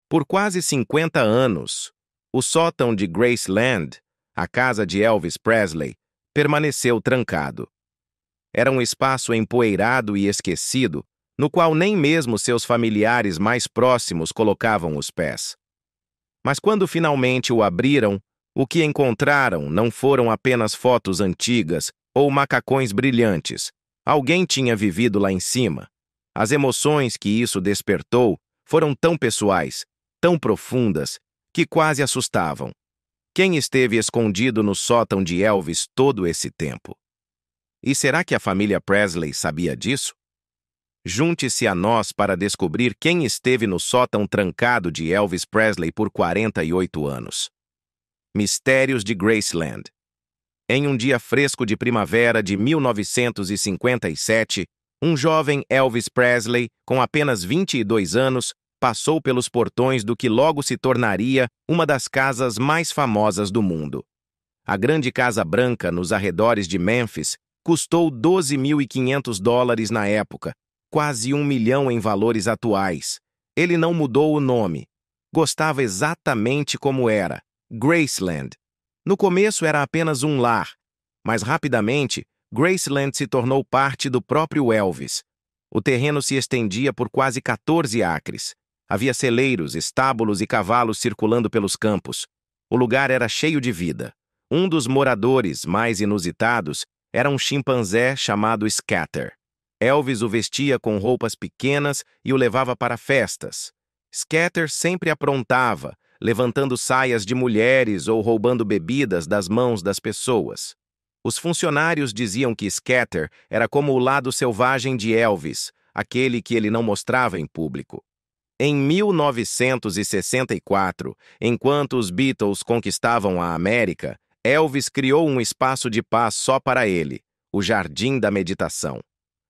Por quase 50 anos, o sótão de Graceland, a casa de Elvis Presley, permaneceu trancado. Era um espaço empoeirado e esquecido, no qual nem mesmo seus familiares mais próximos colocavam os pés. Mas quando finalmente o abriram, o que encontraram não foram apenas fotos antigas ou macacões brilhantes. Alguém tinha vivido lá em cima. As emoções que isso despertou foram tão pessoais, tão profundas, que quase assustavam. Quem esteve escondido no sótão de Elvis todo esse tempo? E será que a família Presley sabia disso? Junte-se a nós para descobrir quem esteve no sótão trancado de Elvis Presley por 48 anos. Mistérios de Graceland. Em um dia fresco de primavera de 1957, um jovem Elvis Presley, com apenas 22 anos, passou pelos portões do que logo se tornaria uma das casas mais famosas do mundo. A grande Casa Branca, nos arredores de Memphis, custou $12.500 na época, quase $1 milhão em valores atuais. Ele não mudou o nome. Gostava exatamente como era, Graceland. No começo era apenas um lar, mas rapidamente, Graceland se tornou parte do próprio Elvis. O terreno se estendia por quase 14 acres. Havia celeiros, estábulos e cavalos circulando pelos campos. O lugar era cheio de vida. Um dos moradores mais inusitados era um chimpanzé chamado Scatter. Elvis o vestia com roupas pequenas e o levava para festas. Scatter sempre aprontava, levantando saias de mulheres ou roubando bebidas das mãos das pessoas. Os funcionários diziam que Scatter era como o lado selvagem de Elvis, aquele que ele não mostrava em público. Em 1964, enquanto os Beatles conquistavam a América, Elvis criou um espaço de paz só para ele, o Jardim da Meditação.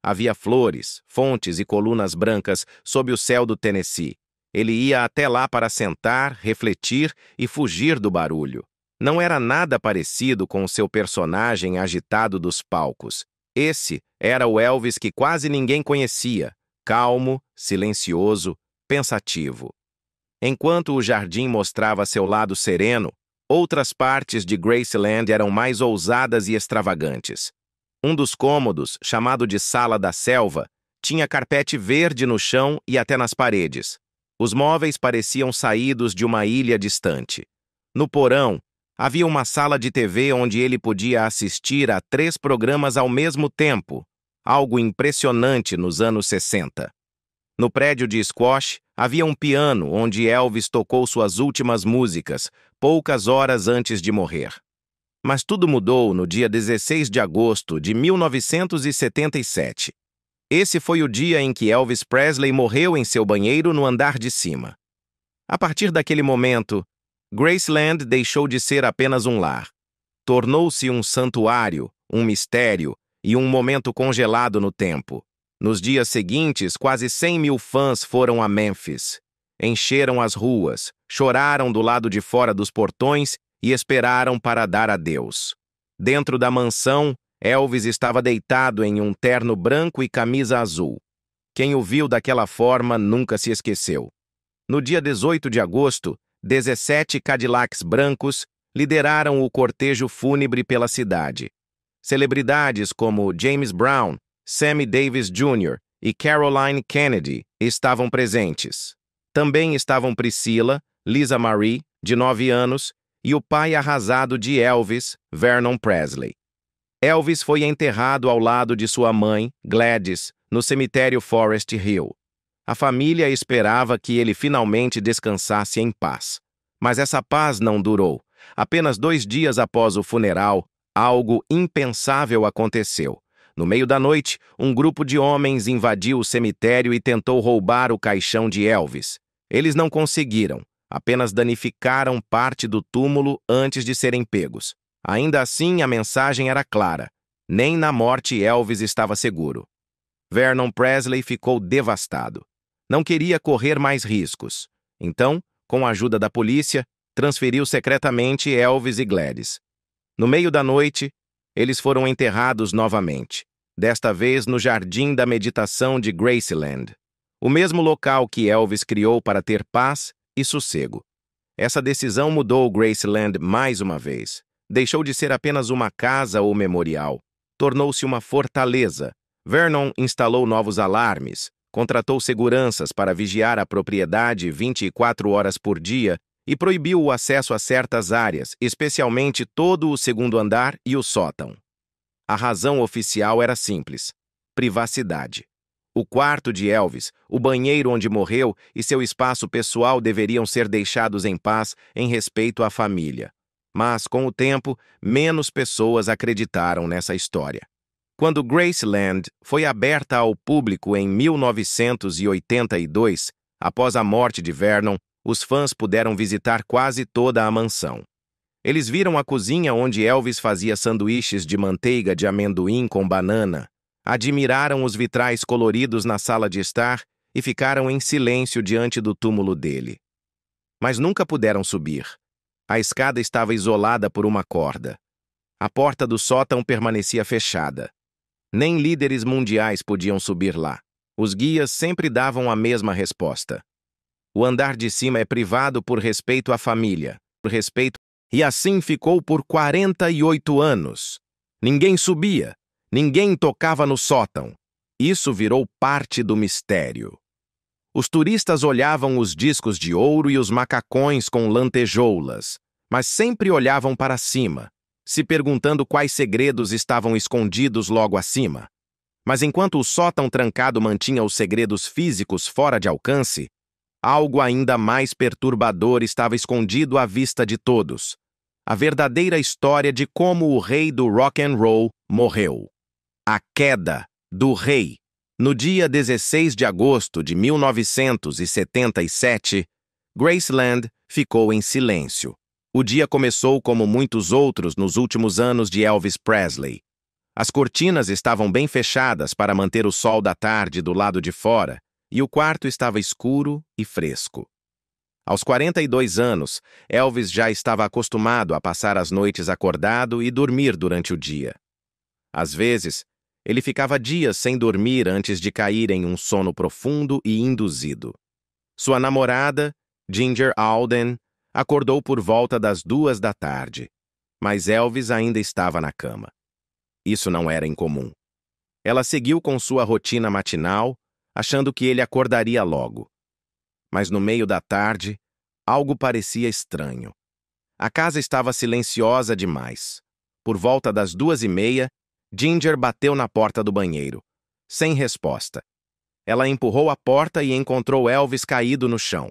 Havia flores, fontes e colunas brancas sob o céu do Tennessee. Ele ia até lá para sentar, refletir e fugir do barulho. Não era nada parecido com o seu personagem agitado dos palcos. Esse era o Elvis que quase ninguém conhecia, calmo, silencioso, pensativo. Enquanto o jardim mostrava seu lado sereno, outras partes de Graceland eram mais ousadas e extravagantes. Um dos cômodos, chamado de Sala da Selva, tinha carpete verde no chão e até nas paredes. Os móveis pareciam saídos de uma ilha distante. No porão, havia uma sala de TV onde ele podia assistir a 3 programas ao mesmo tempo, algo impressionante nos anos 60. No prédio de squash, havia um piano onde Elvis tocou suas últimas músicas, poucas horas antes de morrer. Mas tudo mudou no dia 16 de agosto de 1977. Esse foi o dia em que Elvis Presley morreu em seu banheiro no andar de cima. A partir daquele momento, Graceland deixou de ser apenas um lar. Tornou-se um santuário, um mistério e um momento congelado no tempo. Nos dias seguintes, quase 100 mil fãs foram a Memphis. Encheram as ruas, choraram do lado de fora dos portões e esperaram para dar adeus. Dentro da mansão, Elvis estava deitado em um terno branco e camisa azul. Quem o viu daquela forma nunca se esqueceu. No dia 18 de agosto, 17 Cadillacs brancos lideraram o cortejo fúnebre pela cidade. Celebridades como James Brown, Sammy Davis Jr. e Caroline Kennedy estavam presentes. Também estavam Priscilla, Lisa Marie, de 9 anos, e o pai arrasado de Elvis, Vernon Presley. Elvis foi enterrado ao lado de sua mãe, Gladys, no cemitério Forest Hill. A família esperava que ele finalmente descansasse em paz. Mas essa paz não durou. Apenas 2 dias após o funeral, algo impensável aconteceu. No meio da noite, um grupo de homens invadiu o cemitério e tentou roubar o caixão de Elvis. Eles não conseguiram, apenas danificaram parte do túmulo antes de serem pegos. Ainda assim, a mensagem era clara. Nem na morte Elvis estava seguro. Vernon Presley ficou devastado. Não queria correr mais riscos. Então, com a ajuda da polícia, transferiu secretamente Elvis e Gladys. No meio da noite, eles foram enterrados novamente, desta vez no Jardim da Meditação de Graceland. O mesmo local que Elvis criou para ter paz e sossego. Essa decisão mudou Graceland mais uma vez. Deixou de ser apenas uma casa ou memorial. Tornou-se uma fortaleza. Vernon instalou novos alarmes, contratou seguranças para vigiar a propriedade 24 horas por dia e proibiu o acesso a certas áreas, especialmente todo o segundo andar e o sótão. A razão oficial era simples: privacidade. O quarto de Elvis, o banheiro onde morreu e seu espaço pessoal deveriam ser deixados em paz em respeito à família. Mas, com o tempo, menos pessoas acreditaram nessa história. Quando Graceland foi aberta ao público em 1982, após a morte de Vernon, os fãs puderam visitar quase toda a mansão. Eles viram a cozinha onde Elvis fazia sanduíches de manteiga de amendoim com banana, admiraram os vitrais coloridos na sala de estar e ficaram em silêncio diante do túmulo dele. Mas nunca puderam subir. A escada estava isolada por uma corda. A porta do sótão permanecia fechada. Nem líderes mundiais podiam subir lá. Os guias sempre davam a mesma resposta. O andar de cima é privado por respeito à família, e assim ficou por 48 anos. Ninguém subia, ninguém tocava no sótão. Isso virou parte do mistério. Os turistas olhavam os discos de ouro e os macacões com lantejoulas, mas sempre olhavam para cima, se perguntando quais segredos estavam escondidos logo acima. Mas enquanto o sótão trancado mantinha os segredos físicos fora de alcance, algo ainda mais perturbador estava escondido à vista de todos: a verdadeira história de como o rei do rock and roll morreu. A queda do rei. No dia 16 de agosto de 1977, Graceland ficou em silêncio. O dia começou como muitos outros nos últimos anos de Elvis Presley. As cortinas estavam bem fechadas para manter o sol da tarde do lado de fora, e o quarto estava escuro e fresco. Aos 42 anos, Elvis já estava acostumado a passar as noites acordado e dormir durante o dia. Às vezes, ele ficava dias sem dormir antes de cair em um sono profundo e induzido. Sua namorada, Ginger Alden, acordou por volta das 2 da tarde, mas Elvis ainda estava na cama. Isso não era incomum. Ela seguiu com sua rotina matinal, achando que ele acordaria logo. Mas no meio da tarde, algo parecia estranho. A casa estava silenciosa demais. Por volta das 2:30, Ginger bateu na porta do banheiro, sem resposta. Ela empurrou a porta e encontrou Elvis caído no chão.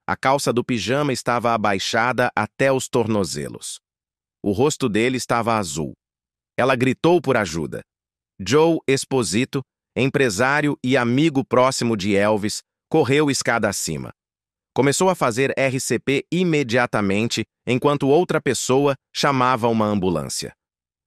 A calça do pijama estava abaixada até os tornozelos. O rosto dele estava azul. Ela gritou por ajuda. Joe Esposito, empresário e amigo próximo de Elvis, correu escada acima. Começou a fazer RCP imediatamente, enquanto outra pessoa chamava uma ambulância.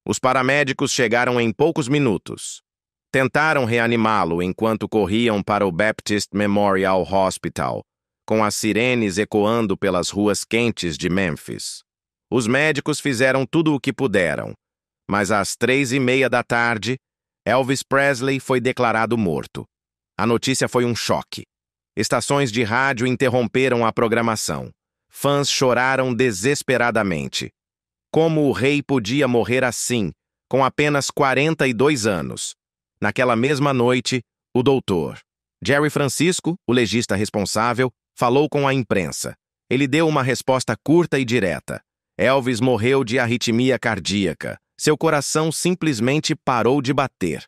Os paramédicos chegaram em poucos minutos. Tentaram reanimá-lo enquanto corriam para o Baptist Memorial Hospital, com as sirenes ecoando pelas ruas quentes de Memphis. Os médicos fizeram tudo o que puderam, mas às 3:30 da tarde, Elvis Presley foi declarado morto. A notícia foi um choque. Estações de rádio interromperam a programação. Fãs choraram desesperadamente. Como o rei podia morrer assim, com apenas 42 anos? Naquela mesma noite, o doutor Jerry Francisco, o legista responsável, falou com a imprensa. Ele deu uma resposta curta e direta. Elvis morreu de arritmia cardíaca. Seu coração simplesmente parou de bater.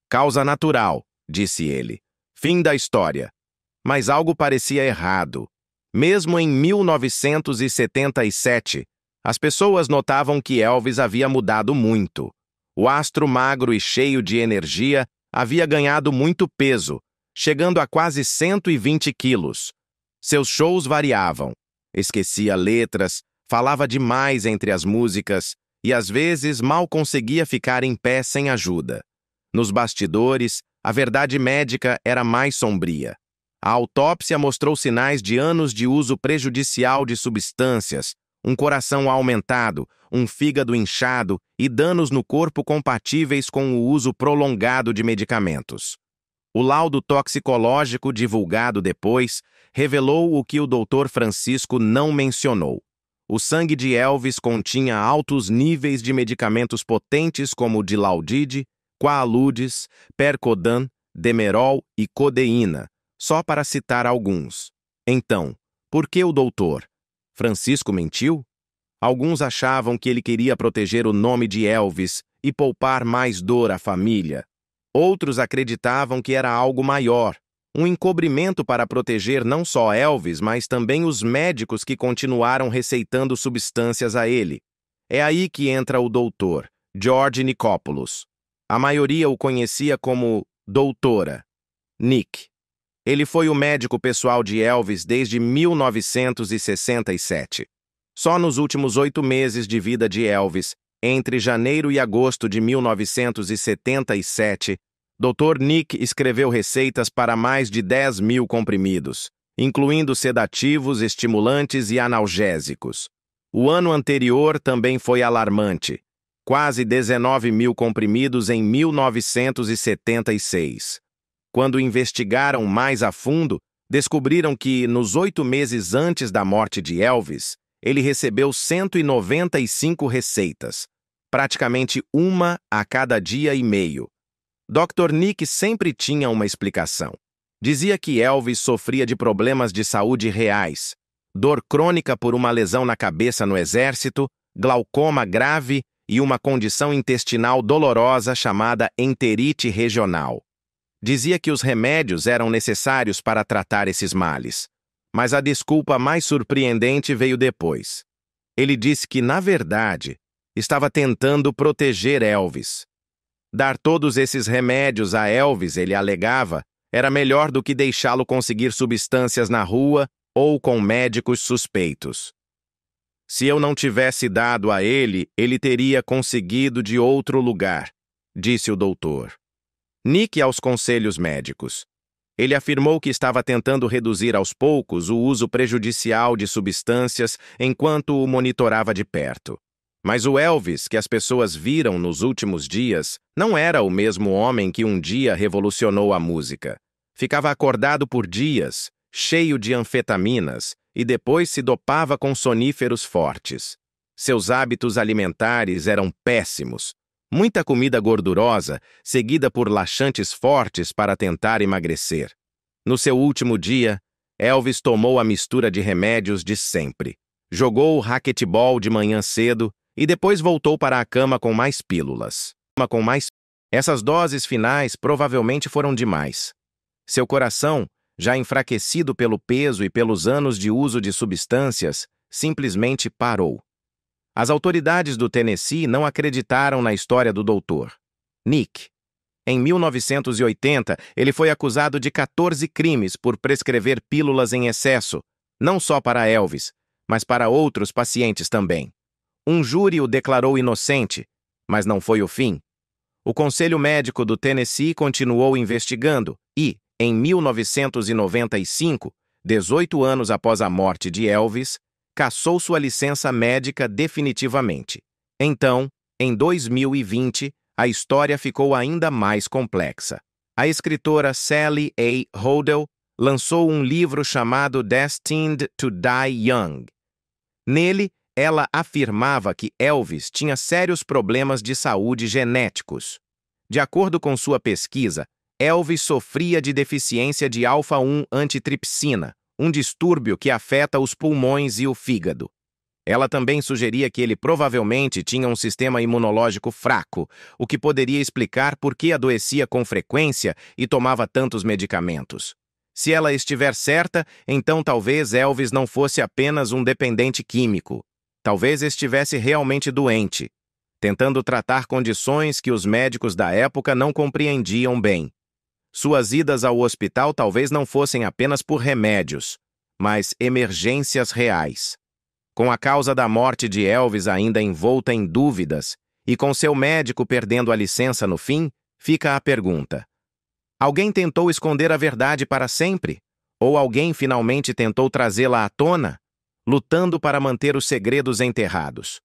Causa natural, disse ele. Fim da história. Mas algo parecia errado. Mesmo em 1977, as pessoas notavam que Elvis havia mudado muito. O astro magro e cheio de energia havia ganhado muito peso, chegando a quase 120 quilos. Seus shows variavam. Esquecia letras, falava demais entre as músicas e às vezes mal conseguia ficar em pé sem ajuda. Nos bastidores, a verdade médica era mais sombria. A autópsia mostrou sinais de anos de uso prejudicial de substâncias, um coração aumentado, um fígado inchado e danos no corpo compatíveis com o uso prolongado de medicamentos. O laudo toxicológico, divulgado depois, revelou o que o Dr. Francisco não mencionou. O sangue de Elvis continha altos níveis de medicamentos potentes como dilaudide, Quaaludes, Percodan, Demerol e codeína, só para citar alguns. Então, por que o doutor Francisco mentiu? Alguns achavam que ele queria proteger o nome de Elvis e poupar mais dor à família. Outros acreditavam que era algo maior, um encobrimento para proteger não só Elvis, mas também os médicos que continuaram receitando substâncias a ele. É aí que entra o doutor, George Nichopoulos. A maioria o conhecia como Doutora Nick. Ele foi o médico pessoal de Elvis desde 1967. Só nos últimos 8 meses de vida de Elvis, entre janeiro e agosto de 1977, Dr. Nick escreveu receitas para mais de 10.000 comprimidos, incluindo sedativos, estimulantes e analgésicos. O ano anterior também foi alarmante. Quase 19.000 comprimidos em 1976. Quando investigaram mais a fundo, descobriram que, nos 8 meses antes da morte de Elvis, ele recebeu 195 receitas, praticamente uma a cada dia e meio. Dr. Nick sempre tinha uma explicação. Dizia que Elvis sofria de problemas de saúde reais, dor crônica por uma lesão na cabeça no exército, glaucoma grave e uma condição intestinal dolorosa chamada enterite regional. Dizia que os remédios eram necessários para tratar esses males. Mas a desculpa mais surpreendente veio depois. Ele disse que, na verdade, estava tentando proteger Elvis. Dar todos esses remédios a Elvis, ele alegava, era melhor do que deixá-lo conseguir substâncias na rua ou com médicos suspeitos. Se eu não tivesse dado a ele, ele teria conseguido de outro lugar, disse o doutor Nick aos conselhos médicos. Ele afirmou que estava tentando reduzir aos poucos o uso prejudicial de substâncias enquanto o monitorava de perto. Mas o Elvis que as pessoas viram nos últimos dias não era o mesmo homem que um dia revolucionou a música. Ficava acordado por dias, cheio de anfetaminas, e depois se dopava com soníferos fortes. Seus hábitos alimentares eram péssimos. Muita comida gordurosa, seguida por laxantes fortes para tentar emagrecer. No seu último dia, Elvis tomou a mistura de remédios de sempre. Jogou o raquetebol de manhã cedo e depois voltou para a cama com mais pílulas. Essas doses finais provavelmente foram demais. Seu coração, já enfraquecido pelo peso e pelos anos de uso de substâncias, simplesmente parou. As autoridades do Tennessee não acreditaram na história do Dr. Nick. Em 1980, ele foi acusado de 14 crimes por prescrever pílulas em excesso, não só para Elvis, mas para outros pacientes também. Um júri o declarou inocente, mas não foi o fim. O Conselho Médico do Tennessee continuou investigando e, em 1995, 18 anos após a morte de Elvis, cassou sua licença médica definitivamente. Então, em 2020, a história ficou ainda mais complexa. A escritora Sally A. Hodel lançou um livro chamado Destined to Die Young. Nele, ela afirmava que Elvis tinha sérios problemas de saúde genéticos. De acordo com sua pesquisa, Elvis sofria de deficiência de alfa-1 antitripsina, um distúrbio que afeta os pulmões e o fígado. Ela também sugeria que ele provavelmente tinha um sistema imunológico fraco, o que poderia explicar por que adoecia com frequência e tomava tantos medicamentos. Se ela estiver certa, então talvez Elvis não fosse apenas um dependente químico. Talvez estivesse realmente doente, tentando tratar condições que os médicos da época não compreendiam bem. Suas idas ao hospital talvez não fossem apenas por remédios, mas emergências reais. Com a causa da morte de Elvis ainda envolta em dúvidas e com seu médico perdendo a licença no fim, fica a pergunta: alguém tentou esconder a verdade para sempre? Ou alguém finalmente tentou trazê-la à tona, lutando para manter os segredos enterrados?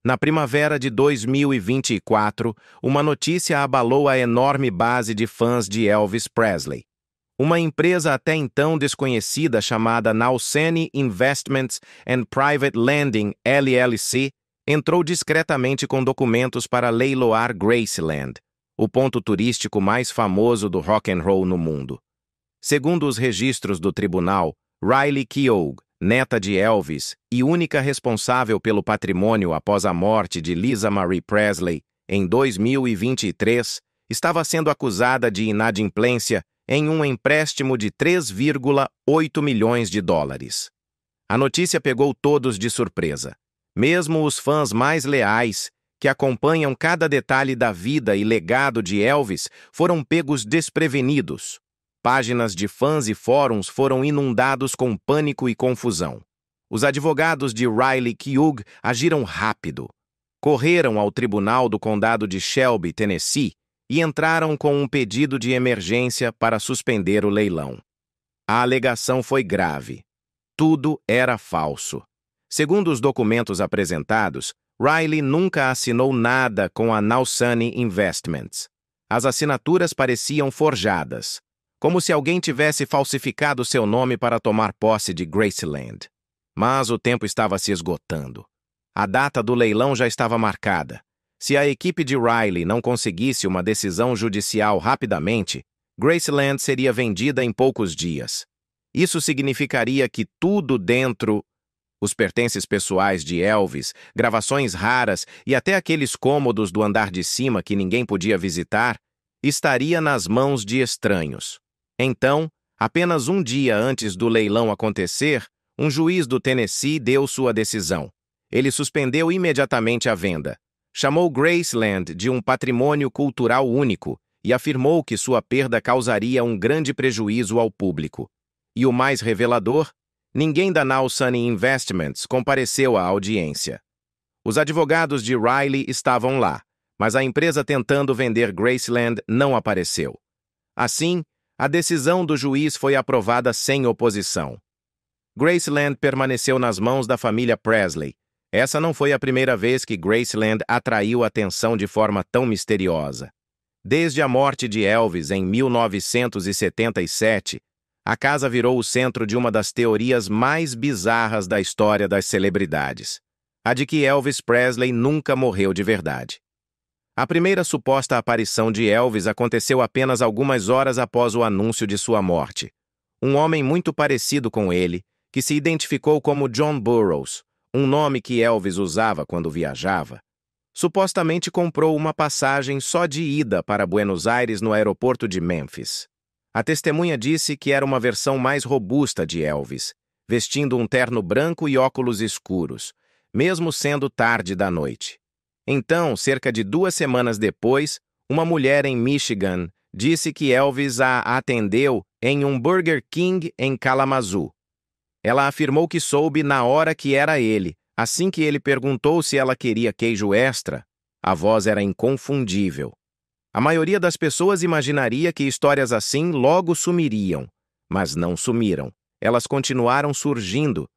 Na primavera de 2024, uma notícia abalou a enorme base de fãs de Elvis Presley. Uma empresa até então desconhecida chamada Nauceni Investments and Private Lending LLC entrou discretamente com documentos para leiloar Graceland, o ponto turístico mais famoso do rock and roll no mundo. Segundo os registros do tribunal, Riley Keough, neta de Elvis e única responsável pelo patrimônio após a morte de Lisa Marie Presley em 2023, estava sendo acusada de inadimplência em um empréstimo de 3,8 milhões de dólares. A notícia pegou todos de surpresa. Mesmo os fãs mais leais, que acompanham cada detalhe da vida e legado de Elvis, foram pegos desprevenidos. Páginas de fãs e fóruns foram inundados com pânico e confusão. Os advogados de Riley Keough agiram rápido. Correram ao tribunal do condado de Shelby, Tennessee, e entraram com um pedido de emergência para suspender o leilão. A alegação foi grave. Tudo era falso. Segundo os documentos apresentados, Riley nunca assinou nada com a Nauceni Investments. As assinaturas pareciam forjadas, como se alguém tivesse falsificado seu nome para tomar posse de Graceland. Mas o tempo estava se esgotando. A data do leilão já estava marcada. Se a equipe de Riley não conseguisse uma decisão judicial rapidamente, Graceland seria vendida em poucos dias. Isso significaria que tudo dentro, os pertences pessoais de Elvis, gravações raras e até aqueles cômodos do andar de cima que ninguém podia visitar, estaria nas mãos de estranhos. Então, apenas um dia antes do leilão acontecer, um juiz do Tennessee deu sua decisão. Ele suspendeu imediatamente a venda. Chamou Graceland de um patrimônio cultural único e afirmou que sua perda causaria um grande prejuízo ao público. E o mais revelador, ninguém da Nauceni Investments compareceu à audiência. Os advogados de Riley estavam lá, mas a empresa tentando vender Graceland não apareceu. Assim, a decisão do juiz foi aprovada sem oposição. Graceland permaneceu nas mãos da família Presley. Essa não foi a primeira vez que Graceland atraiu atenção de forma tão misteriosa. Desde a morte de Elvis em 1977, a casa virou o centro de uma das teorias mais bizarras da história das celebridades, a de que Elvis Presley nunca morreu de verdade. A primeira suposta aparição de Elvis aconteceu apenas algumas horas após o anúncio de sua morte. Um homem muito parecido com ele, que se identificou como John Burroughs, um nome que Elvis usava quando viajava, supostamente comprou uma passagem só de ida para Buenos Aires no aeroporto de Memphis. A testemunha disse que era uma versão mais robusta de Elvis, vestindo um terno branco e óculos escuros, mesmo sendo tarde da noite. Então, cerca de 2 semanas depois, uma mulher em Michigan disse que Elvis a atendeu em um Burger King em Kalamazoo. Ela afirmou que soube na hora que era ele. Assim que ele perguntou se ela queria queijo extra, a voz era inconfundível. A maioria das pessoas imaginaria que histórias assim logo sumiriam, mas não sumiram. Elas continuaram surgindo.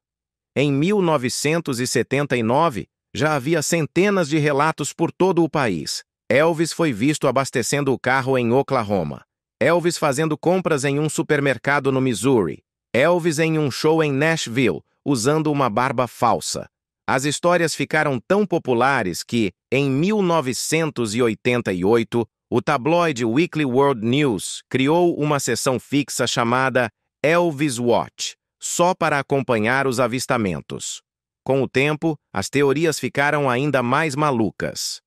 Em 1979, já havia centenas de relatos por todo o país. Elvis foi visto abastecendo o carro em Oklahoma. Elvis fazendo compras em um supermercado no Missouri. Elvis em um show em Nashville, usando uma barba falsa. As histórias ficaram tão populares que, em 1988, o tabloide Weekly World News criou uma seção fixa chamada Elvis Watch, só para acompanhar os avistamentos. Com o tempo, as teorias ficaram ainda mais malucas.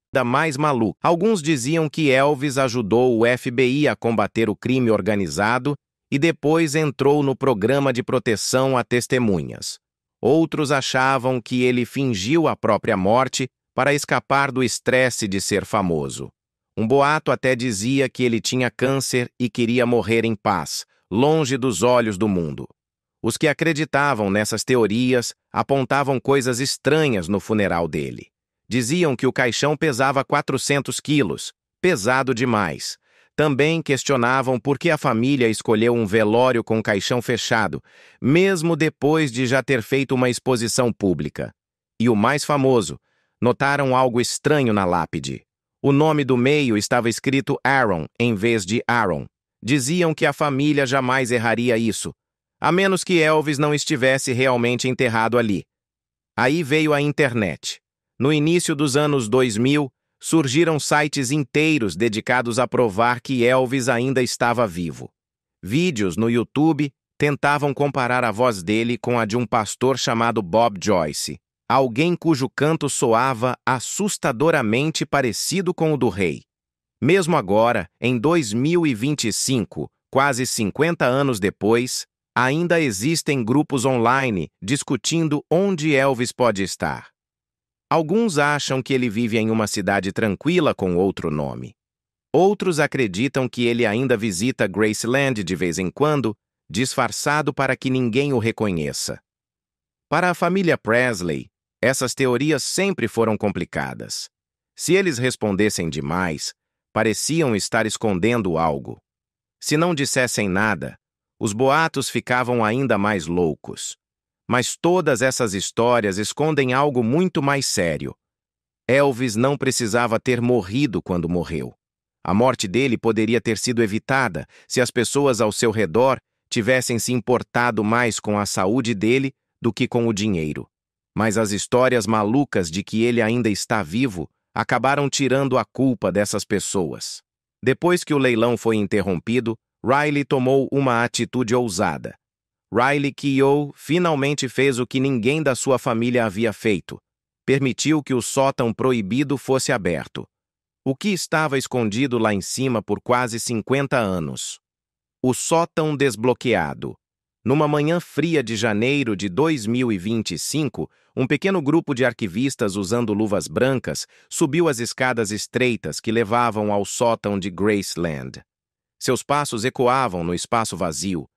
Alguns diziam que Elvis ajudou o FBI a combater o crime organizado e depois entrou no programa de proteção a testemunhas. Outros achavam que ele fingiu a própria morte para escapar do estresse de ser famoso. Um boato até dizia que ele tinha câncer e queria morrer em paz, longe dos olhos do mundo. Os que acreditavam nessas teorias apontavam coisas estranhas no funeral dele. Diziam que o caixão pesava 400 quilos, pesado demais. Também questionavam por que a família escolheu um velório com caixão fechado, mesmo depois de já ter feito uma exposição pública. E o mais famoso, notaram algo estranho na lápide. O nome do meio estava escrito Aaron em vez de Aaron. Diziam que a família jamais erraria isso, a menos que Elvis não estivesse realmente enterrado ali. Aí veio a internet. No início dos anos 2000, surgiram sites inteiros dedicados a provar que Elvis ainda estava vivo. Vídeos no YouTube tentavam comparar a voz dele com a de um pastor chamado Bob Joyce, alguém cujo canto soava assustadoramente parecido com o do rei. Mesmo agora, em 2025, quase 50 anos depois, ainda existem grupos online discutindo onde Elvis pode estar. Alguns acham que ele vive em uma cidade tranquila com outro nome. Outros acreditam que ele ainda visita Graceland de vez em quando, disfarçado para que ninguém o reconheça. Para a família Presley, essas teorias sempre foram complicadas. Se eles respondessem demais, pareciam estar escondendo algo. Se não dissessem nada, os boatos ficavam ainda mais loucos. Mas todas essas histórias escondem algo muito mais sério. Elvis não precisava ter morrido quando morreu. A morte dele poderia ter sido evitada se as pessoas ao seu redor tivessem se importado mais com a saúde dele do que com o dinheiro. Mas as histórias malucas de que ele ainda está vivo acabaram tirando a culpa dessas pessoas. Depois que o leilão foi interrompido, Riley tomou uma atitude ousada. Riley Keough finalmente fez o que ninguém da sua família havia feito. Permitiu que o sótão proibido fosse aberto. O que estava escondido lá em cima por quase 50 anos? O sótão desbloqueado. Numa manhã fria de janeiro de 2025, um pequeno grupo de arquivistas usando luvas brancas subiu as escadas estreitas que levavam ao sótão de Graceland. Seus passos ecoavam no espaço vazio.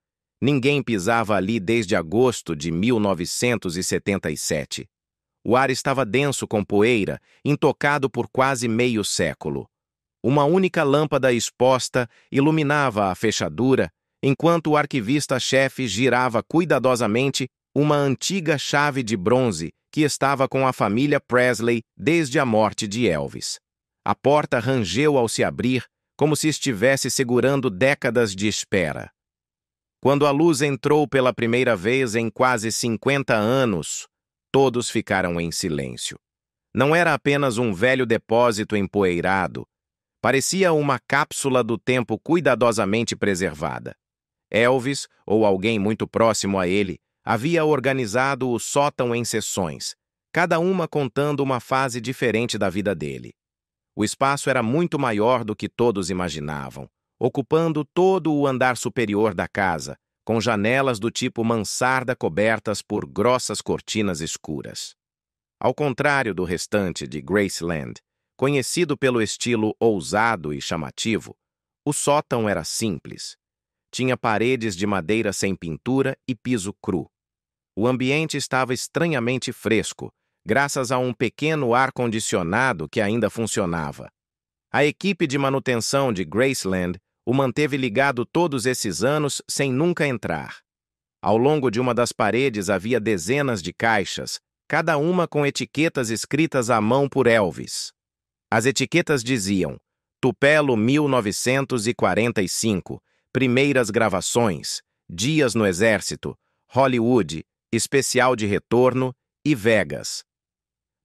Ninguém pisava ali desde agosto de 1977. O ar estava denso com poeira, intocado por quase meio século. Uma única lâmpada exposta iluminava a fechadura, enquanto o arquivista-chefe girava cuidadosamente uma antiga chave de bronze que estava com a família Presley desde a morte de Elvis. A porta rangeu ao se abrir, como se estivesse segurando décadas de espera. Quando a luz entrou pela primeira vez em quase 50 anos, todos ficaram em silêncio. Não era apenas um velho depósito empoeirado. Parecia uma cápsula do tempo cuidadosamente preservada. Elvis, ou alguém muito próximo a ele, havia organizado o sótão em seções, cada uma contando uma fase diferente da vida dele. O espaço era muito maior do que todos imaginavam, ocupando todo o andar superior da casa, com janelas do tipo mansarda cobertas por grossas cortinas escuras. Ao contrário do restante de Graceland, conhecido pelo estilo ousado e chamativo, o sótão era simples. Tinha paredes de madeira sem pintura e piso cru. O ambiente estava estranhamente fresco, graças a um pequeno ar-condicionado que ainda funcionava. A equipe de manutenção de Graceland o manteve ligado todos esses anos sem nunca entrar. Ao longo de uma das paredes havia dezenas de caixas, cada uma com etiquetas escritas à mão por Elvis. As etiquetas diziam: Tupelo 1945, primeiras gravações, dias no exército, Hollywood, especial de retorno e Vegas.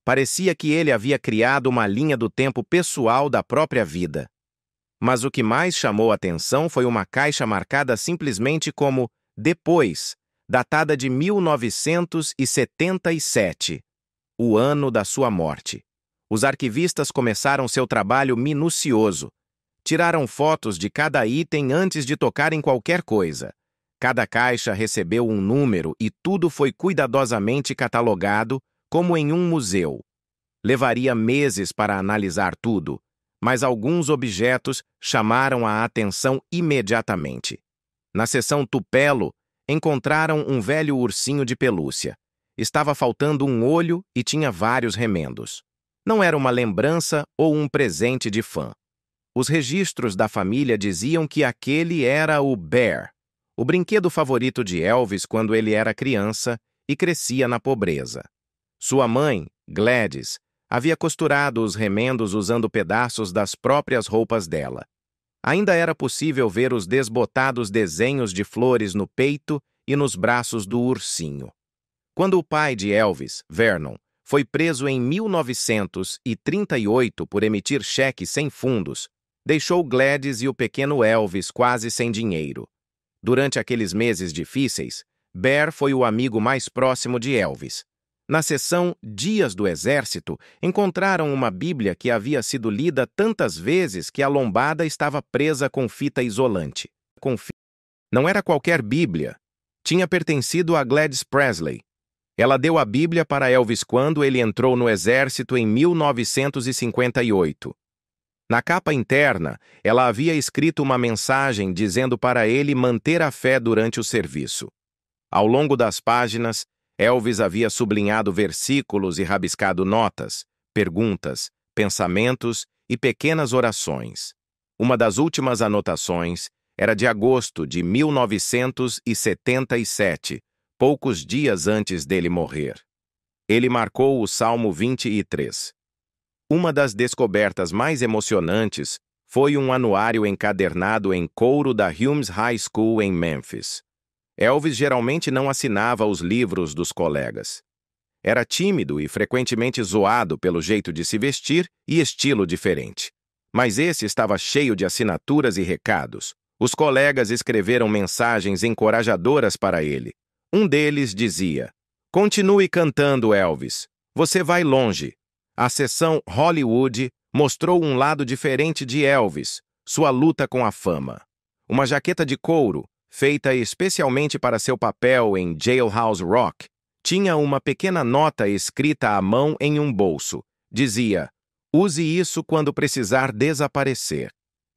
Parecia que ele havia criado uma linha do tempo pessoal da própria vida. Mas o que mais chamou a atenção foi uma caixa marcada simplesmente como Depois, datada de 1977, o ano da sua morte. Os arquivistas começaram seu trabalho minucioso. Tiraram fotos de cada item antes de tocar em qualquer coisa. Cada caixa recebeu um número e tudo foi cuidadosamente catalogado, como em um museu. Levaria meses para analisar tudo, mas alguns objetos chamaram a atenção imediatamente. Na seção Tupelo, encontraram um velho ursinho de pelúcia. Estava faltando um olho e tinha vários remendos. Não era uma lembrança ou um presente de fã. Os registros da família diziam que aquele era o Bear, o brinquedo favorito de Elvis quando ele era criança e crescia na pobreza. Sua mãe, Gladys, havia costurado os remendos usando pedaços das próprias roupas dela. Ainda era possível ver os desbotados desenhos de flores no peito e nos braços do ursinho. Quando o pai de Elvis, Vernon, foi preso em 1938 por emitir cheques sem fundos, deixou Gladys e o pequeno Elvis quase sem dinheiro. Durante aqueles meses difíceis, Bear foi o amigo mais próximo de Elvis. Na seção Dias do Exército, encontraram uma Bíblia que havia sido lida tantas vezes que a lombada estava presa com fita isolante. Não era qualquer Bíblia. Tinha pertencido a Gladys Presley. Ela deu a Bíblia para Elvis quando ele entrou no exército em 1958. Na capa interna, ela havia escrito uma mensagem dizendo para ele manter a fé durante o serviço. Ao longo das páginas, Elvis havia sublinhado versículos e rabiscado notas, perguntas, pensamentos e pequenas orações. Uma das últimas anotações era de agosto de 1977, poucos dias antes dele morrer. Ele marcou o Salmo 23. Uma das descobertas mais emocionantes foi um anuário encadernado em couro da Humes High School em Memphis. Elvis geralmente não assinava os livros dos colegas. Era tímido e frequentemente zoado pelo jeito de se vestir e estilo diferente. Mas esse estava cheio de assinaturas e recados. Os colegas escreveram mensagens encorajadoras para ele. Um deles dizia: "Continue cantando, Elvis. Você vai longe." A seção Hollywood mostrou um lado diferente de Elvis, sua luta com a fama. Uma jaqueta de couro, feita especialmente para seu papel em Jailhouse Rock, tinha uma pequena nota escrita à mão em um bolso. Dizia: "Use isso quando precisar desaparecer."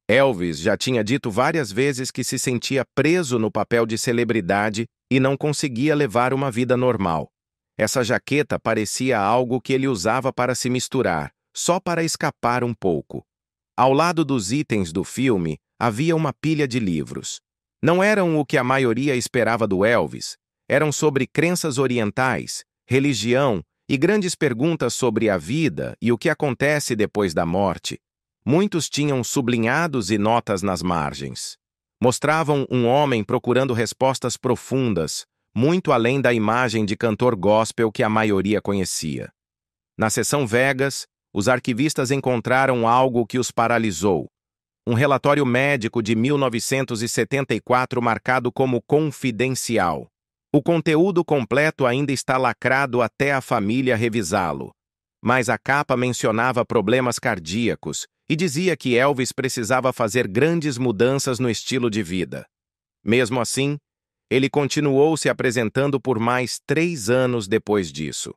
Elvis já tinha dito várias vezes que se sentia preso no papel de celebridade e não conseguia levar uma vida normal. Essa jaqueta parecia algo que ele usava para se misturar, só para escapar um pouco. Ao lado dos itens do filme, havia uma pilha de livros. Não eram o que a maioria esperava do Elvis. Eram sobre crenças orientais, religião e grandes perguntas sobre a vida e o que acontece depois da morte. Muitos tinham sublinhados e notas nas margens. Mostravam um homem procurando respostas profundas, muito além da imagem de cantor gospel que a maioria conhecia. Na seção Vegas, os arquivistas encontraram algo que os paralisou. Um relatório médico de 1974 marcado como confidencial. O conteúdo completo ainda está lacrado até a família revisá-lo. Mas a capa mencionava problemas cardíacos e dizia que Elvis precisava fazer grandes mudanças no estilo de vida. Mesmo assim, ele continuou se apresentando por mais 3 anos depois disso.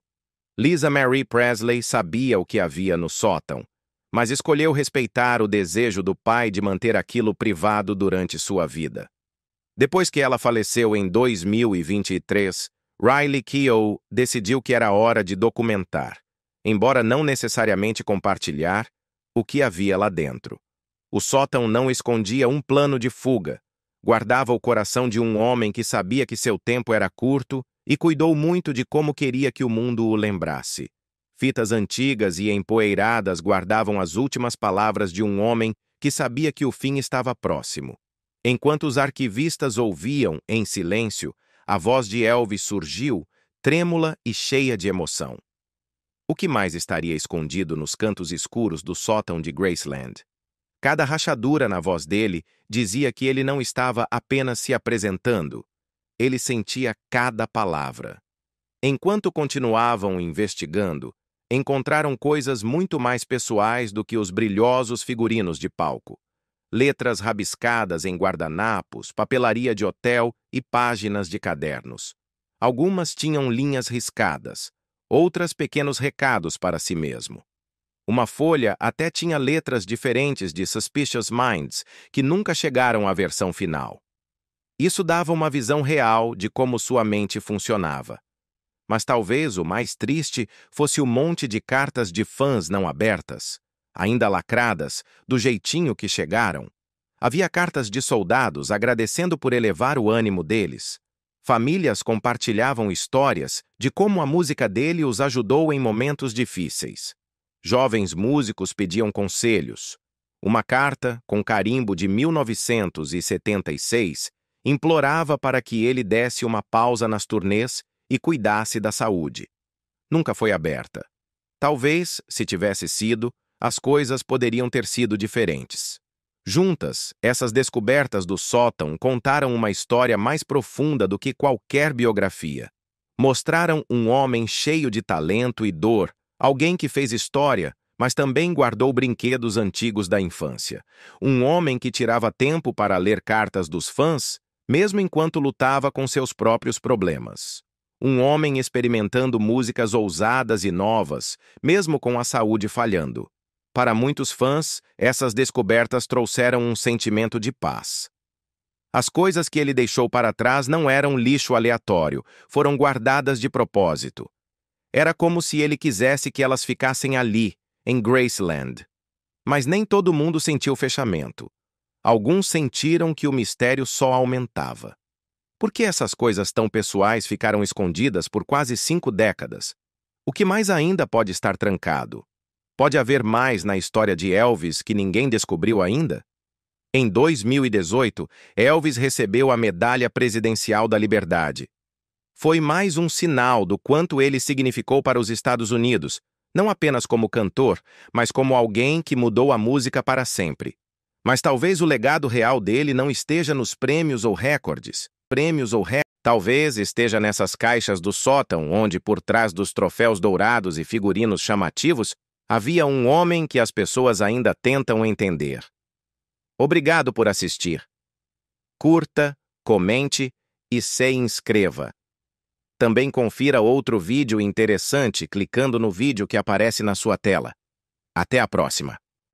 Lisa Marie Presley sabia o que havia no sótão, mas escolheu respeitar o desejo do pai de manter aquilo privado durante sua vida. Depois que ela faleceu em 2023, Riley Keough decidiu que era hora de documentar, embora não necessariamente compartilhar, o que havia lá dentro. O sótão não escondia um plano de fuga. Guardava o coração de um homem que sabia que seu tempo era curto e cuidou muito de como queria que o mundo o lembrasse. Fitas antigas e empoeiradas guardavam as últimas palavras de um homem que sabia que o fim estava próximo. Enquanto os arquivistas ouviam, em silêncio, a voz de Elvis surgiu, trêmula e cheia de emoção. O que mais estaria escondido nos cantos escuros do sótão de Graceland? Cada rachadura na voz dele dizia que ele não estava apenas se apresentando. Ele sentia cada palavra. Enquanto continuavam investigando, encontraram coisas muito mais pessoais do que os brilhosos figurinos de palco. Letras rabiscadas em guardanapos, papelaria de hotel e páginas de cadernos. Algumas tinham linhas riscadas, outras pequenos recados para si mesmo. Uma folha até tinha letras diferentes de Suspicious Minds, que nunca chegaram à versão final. Isso dava uma visão real de como sua mente funcionava. Mas talvez o mais triste fosse o monte de cartas de fãs não abertas, ainda lacradas, do jeitinho que chegaram. Havia cartas de soldados agradecendo por elevar o ânimo deles. Famílias compartilhavam histórias de como a música dele os ajudou em momentos difíceis. Jovens músicos pediam conselhos. Uma carta, com carimbo de 1976, implorava para que ele desse uma pausa nas turnês e cuidasse da saúde. Nunca foi aberta. Talvez, se tivesse sido, as coisas poderiam ter sido diferentes. Juntas, essas descobertas do sótão contaram uma história mais profunda do que qualquer biografia. Mostraram um homem cheio de talento e dor, alguém que fez história, mas também guardou brinquedos antigos da infância. Um homem que tirava tempo para ler cartas dos fãs, mesmo enquanto lutava com seus próprios problemas. Um homem experimentando músicas ousadas e novas, mesmo com a saúde falhando. Para muitos fãs, essas descobertas trouxeram um sentimento de paz. As coisas que ele deixou para trás não eram lixo aleatório, foram guardadas de propósito. Era como se ele quisesse que elas ficassem ali, em Graceland. Mas nem todo mundo sentiu fechamento. Alguns sentiram que o mistério só aumentava. Por que essas coisas tão pessoais ficaram escondidas por quase 5 décadas? O que mais ainda pode estar trancado? Pode haver mais na história de Elvis que ninguém descobriu ainda? Em 2018, Elvis recebeu a Medalha Presidencial da Liberdade. Foi mais um sinal do quanto ele significou para os Estados Unidos, não apenas como cantor, mas como alguém que mudou a música para sempre. Mas talvez o legado real dele não esteja nos prêmios ou recordes. Talvez esteja nessas caixas do sótão, onde, por trás dos troféus dourados e figurinos chamativos, havia um homem que as pessoas ainda tentam entender. Obrigado por assistir. Curta, comente e se inscreva. Também confira outro vídeo interessante clicando no vídeo que aparece na sua tela. Até a próxima!